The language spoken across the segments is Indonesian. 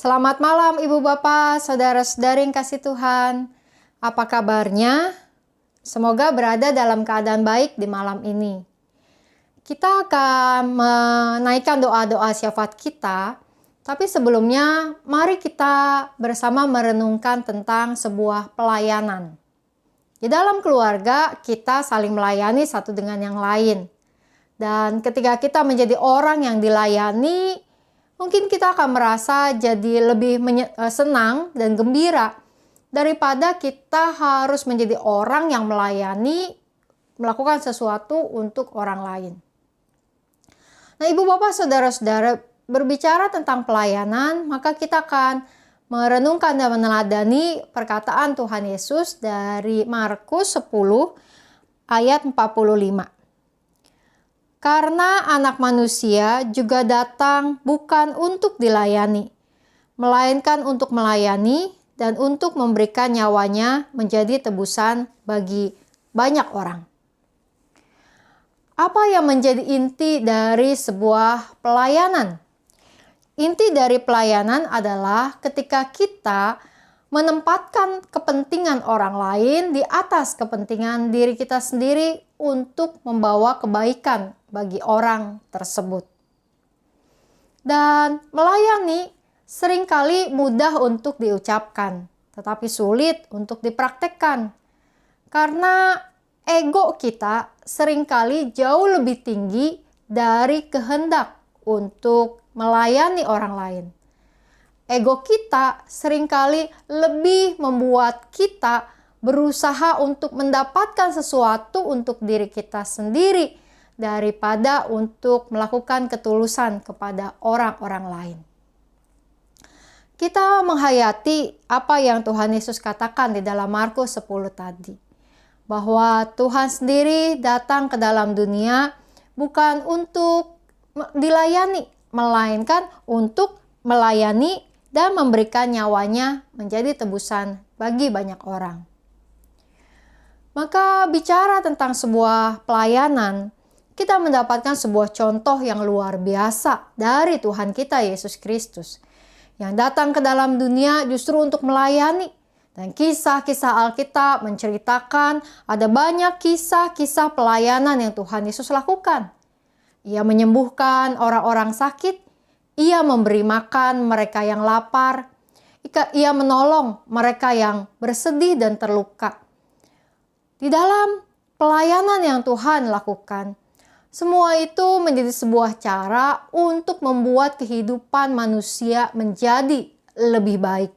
Selamat malam Ibu Bapak, Saudara-saudari yang kasih Tuhan. Apa kabarnya? Semoga berada dalam keadaan baik di malam ini. Kita akan menaikkan doa-doa syafaat kita, tapi sebelumnya mari kita bersama merenungkan tentang sebuah pelayanan. Di dalam keluarga kita saling melayani satu dengan yang lain. Dan ketika kita menjadi orang yang dilayani, mungkin kita akan merasa jadi lebih senang dan gembira daripada kita harus menjadi orang yang melayani, melakukan sesuatu untuk orang lain. Nah, Ibu Bapak, Saudara-saudara, berbicara tentang pelayanan, maka kita akan merenungkan dan meneladani perkataan Tuhan Yesus dari Markus 10 ayat 45. Karena anak manusia juga datang bukan untuk dilayani, melainkan untuk melayani dan untuk memberikan nyawanya menjadi tebusan bagi banyak orang. Apa yang menjadi inti dari sebuah pelayanan? Inti dari pelayanan adalah ketika kita menempatkan kepentingan orang lain di atas kepentingan diri kita sendiri untuk membawa kebaikan bagi orang tersebut. Dan melayani seringkali mudah untuk diucapkan, tetapi sulit untuk dipraktekkan. Karena ego kita seringkali jauh lebih tinggi dari kehendak untuk melayani orang lain. Ego kita seringkali lebih membuat kita berusaha untuk mendapatkan sesuatu untuk diri kita sendiri daripada untuk melakukan ketulusan kepada orang-orang lain. Kita menghayati apa yang Tuhan Yesus katakan di dalam Markus 10 tadi. Bahwa Tuhan sendiri datang ke dalam dunia bukan untuk dilayani, melainkan untuk melayani dan memberikan nyawanya menjadi tebusan bagi banyak orang. Maka bicara tentang sebuah pelayanan, kita mendapatkan sebuah contoh yang luar biasa dari Tuhan kita Yesus Kristus, yang datang ke dalam dunia justru untuk melayani. Dan kisah-kisah Alkitab menceritakan ada banyak kisah-kisah pelayanan yang Tuhan Yesus lakukan. Ia menyembuhkan orang-orang sakit, Ia memberi makan mereka yang lapar, Ia menolong mereka yang bersedih dan terluka. Di dalam pelayanan yang Tuhan lakukan, semua itu menjadi sebuah cara untuk membuat kehidupan manusia menjadi lebih baik.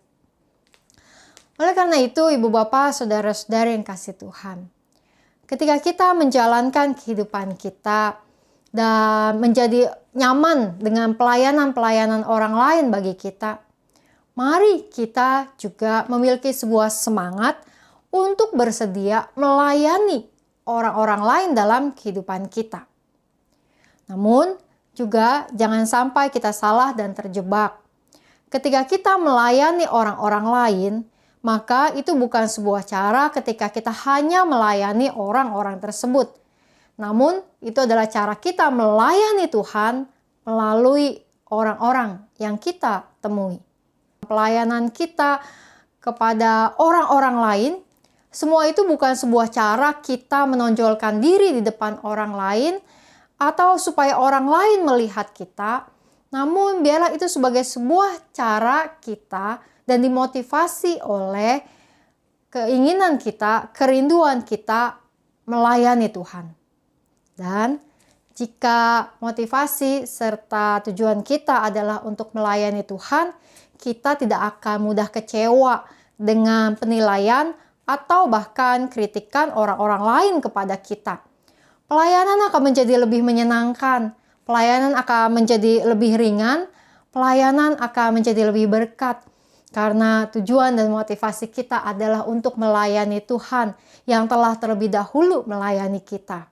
Oleh karena itu, Ibu Bapak, Saudara-saudari yang kasih Tuhan, ketika kita menjalankan kehidupan kita dan menjadi nyaman dengan pelayanan-pelayanan orang lain bagi kita, mari kita juga memiliki sebuah semangat untuk bersedia melayani orang-orang lain dalam kehidupan kita. Namun, juga jangan sampai kita salah dan terjebak. Ketika kita melayani orang-orang lain, maka itu bukan sebuah cara ketika kita hanya melayani orang-orang tersebut. Namun, itu adalah cara kita melayani Tuhan melalui orang-orang yang kita temui. Pelayanan kita kepada orang-orang lain, semua itu bukan sebuah cara kita menonjolkan diri di depan orang lain atau supaya orang lain melihat kita, namun biarlah itu sebagai sebuah cara kita dan dimotivasi oleh keinginan kita, kerinduan kita melayani Tuhan. Dan jika motivasi serta tujuan kita adalah untuk melayani Tuhan, kita tidak akan mudah kecewa dengan penilaian atau bahkan kritikan orang-orang lain kepada kita. Pelayanan akan menjadi lebih menyenangkan, pelayanan akan menjadi lebih ringan, pelayanan akan menjadi lebih berkat. Karena tujuan dan motivasi kita adalah untuk melayani Tuhan yang telah terlebih dahulu melayani kita.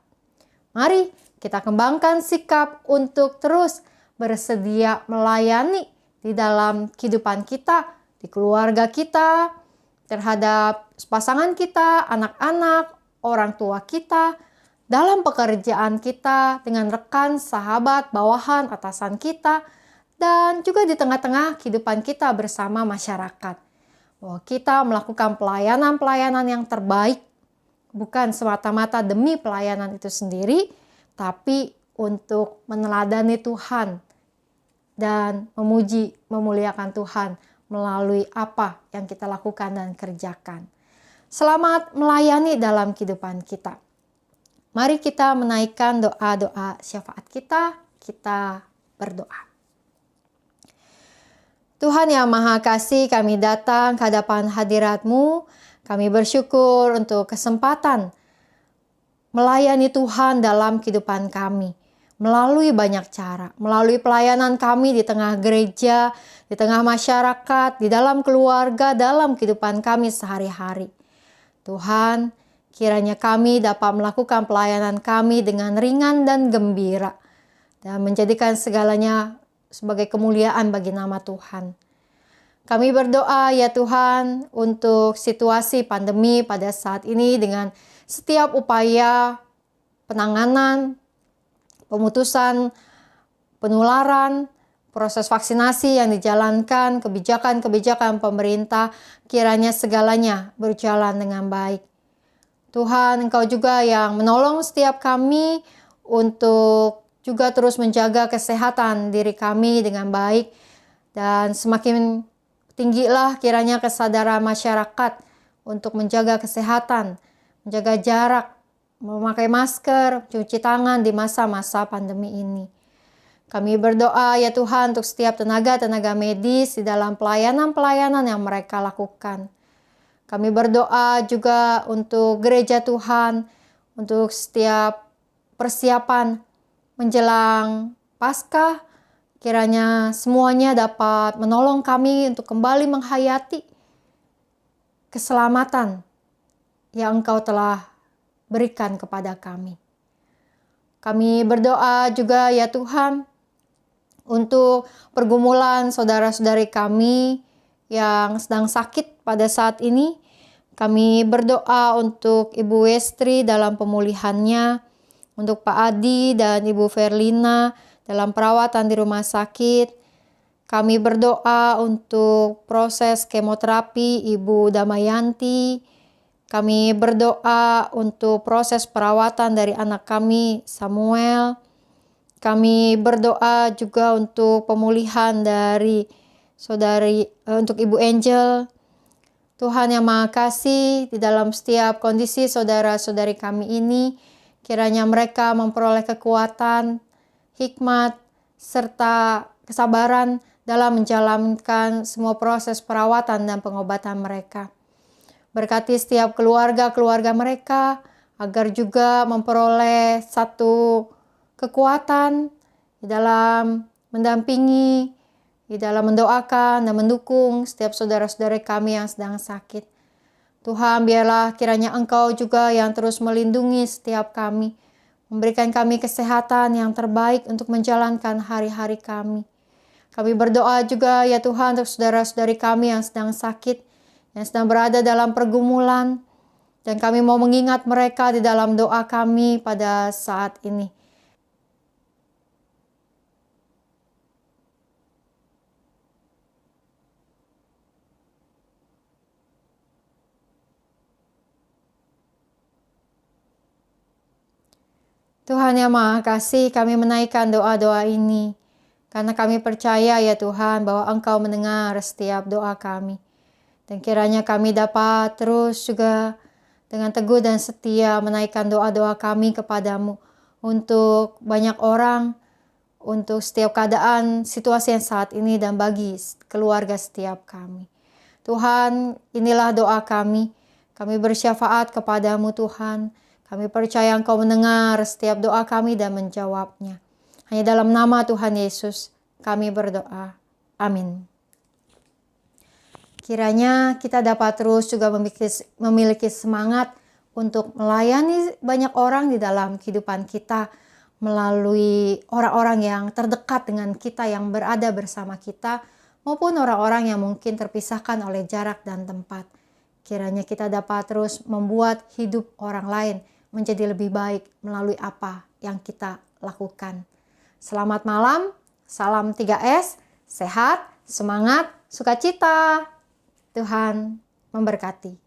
Mari kita kembangkan sikap untuk terus bersedia melayani di dalam kehidupan kita, di keluarga kita, terhadap pasangan kita, anak-anak, orang tua kita, dalam pekerjaan kita, dengan rekan, sahabat, bawahan, atasan kita, dan juga di tengah-tengah kehidupan kita bersama masyarakat. Bahwa kita melakukan pelayanan-pelayanan yang terbaik, bukan semata-mata demi pelayanan itu sendiri, tapi untuk meneladani Tuhan dan memuji, memuliakan Tuhan melalui apa yang kita lakukan dan kerjakan. Selamat melayani dalam kehidupan kita. Mari kita menaikkan doa-doa syafaat kita berdoa. Tuhan yang Maha Kasih, kami datang ke hadapan hadirat-Mu. Kami bersyukur untuk kesempatan melayani Tuhan dalam kehidupan kami. Melalui banyak cara, melalui pelayanan kami di tengah gereja, di tengah masyarakat, di dalam keluarga, dalam kehidupan kami sehari-hari. Tuhan, kiranya kami dapat melakukan pelayanan kami dengan ringan dan gembira, dan menjadikan segalanya sebagai kemuliaan bagi nama Tuhan. Kami berdoa ya Tuhan untuk situasi pandemi pada saat ini dengan setiap upaya penanganan, pemutusan penularan, proses vaksinasi yang dijalankan, kebijakan-kebijakan pemerintah, kiranya segalanya berjalan dengan baik. Tuhan, Engkau juga yang menolong setiap kami untuk juga terus menjaga kesehatan diri kami dengan baik, dan semakin tinggilah kiranya kesadaran masyarakat untuk menjaga kesehatan, menjaga jarak, memakai masker, cuci tangan di masa-masa pandemi ini. Kami berdoa ya Tuhan untuk setiap tenaga-tenaga medis di dalam pelayanan-pelayanan yang mereka lakukan. Kami berdoa juga untuk gereja Tuhan, untuk setiap persiapan menjelang Paskah, kiranya semuanya dapat menolong kami untuk kembali menghayati keselamatan yang Engkau telah berikan kepada kami. Kami berdoa juga ya Tuhan untuk pergumulan saudara-saudari kami yang sedang sakit pada saat ini. Kami berdoa untuk Ibu Westri dalam pemulihannya, untuk Pak Adi dan Ibu Verlina dalam perawatan di rumah sakit. Kami berdoa untuk proses kemoterapi Ibu Damayanti. Kami berdoa untuk proses perawatan dari anak kami Samuel. Kami berdoa juga untuk pemulihan dari untuk Ibu Angel. Tuhan yang Maha Kasih, di dalam setiap kondisi saudara-saudari kami ini, kiranya mereka memperoleh kekuatan, hikmat, serta kesabaran dalam menjalankan semua proses perawatan dan pengobatan mereka. Berkati setiap keluarga-keluarga mereka, agar juga memperoleh satu kekuatan di dalam mendampingi, di dalam mendoakan dan mendukung setiap saudara-saudari kami yang sedang sakit. Tuhan, biarlah kiranya Engkau juga yang terus melindungi setiap kami, memberikan kami kesehatan yang terbaik untuk menjalankan hari-hari kami. Kami berdoa juga ya Tuhan untuk saudara-saudari kami yang sedang sakit, yang sedang berada dalam pergumulan, dan kami mau mengingat mereka di dalam doa kami pada saat ini. Tuhan yang Maha Kasih, kami menaikkan doa-doa ini, karena kami percaya ya Tuhan bahwa Engkau mendengar setiap doa kami. Dan kiranya kami dapat terus juga dengan teguh dan setia menaikkan doa-doa kami kepadamu untuk banyak orang, untuk setiap keadaan, situasi yang saat ini, dan bagi keluarga setiap kami. Tuhan, inilah doa kami. Kami bersyafaat kepadamu Tuhan. Kami percaya Engkau mendengar setiap doa kami dan menjawabnya. Hanya dalam nama Tuhan Yesus kami berdoa. Amin. Kiranya kita dapat terus juga memiliki semangat untuk melayani banyak orang di dalam kehidupan kita, melalui orang-orang yang terdekat dengan kita, yang berada bersama kita, maupun orang-orang yang mungkin terpisahkan oleh jarak dan tempat. Kiranya kita dapat terus membuat hidup orang lain menjadi lebih baik melalui apa yang kita lakukan. Selamat malam, salam 3S, sehat, semangat, sukacita. Tuhan memberkati.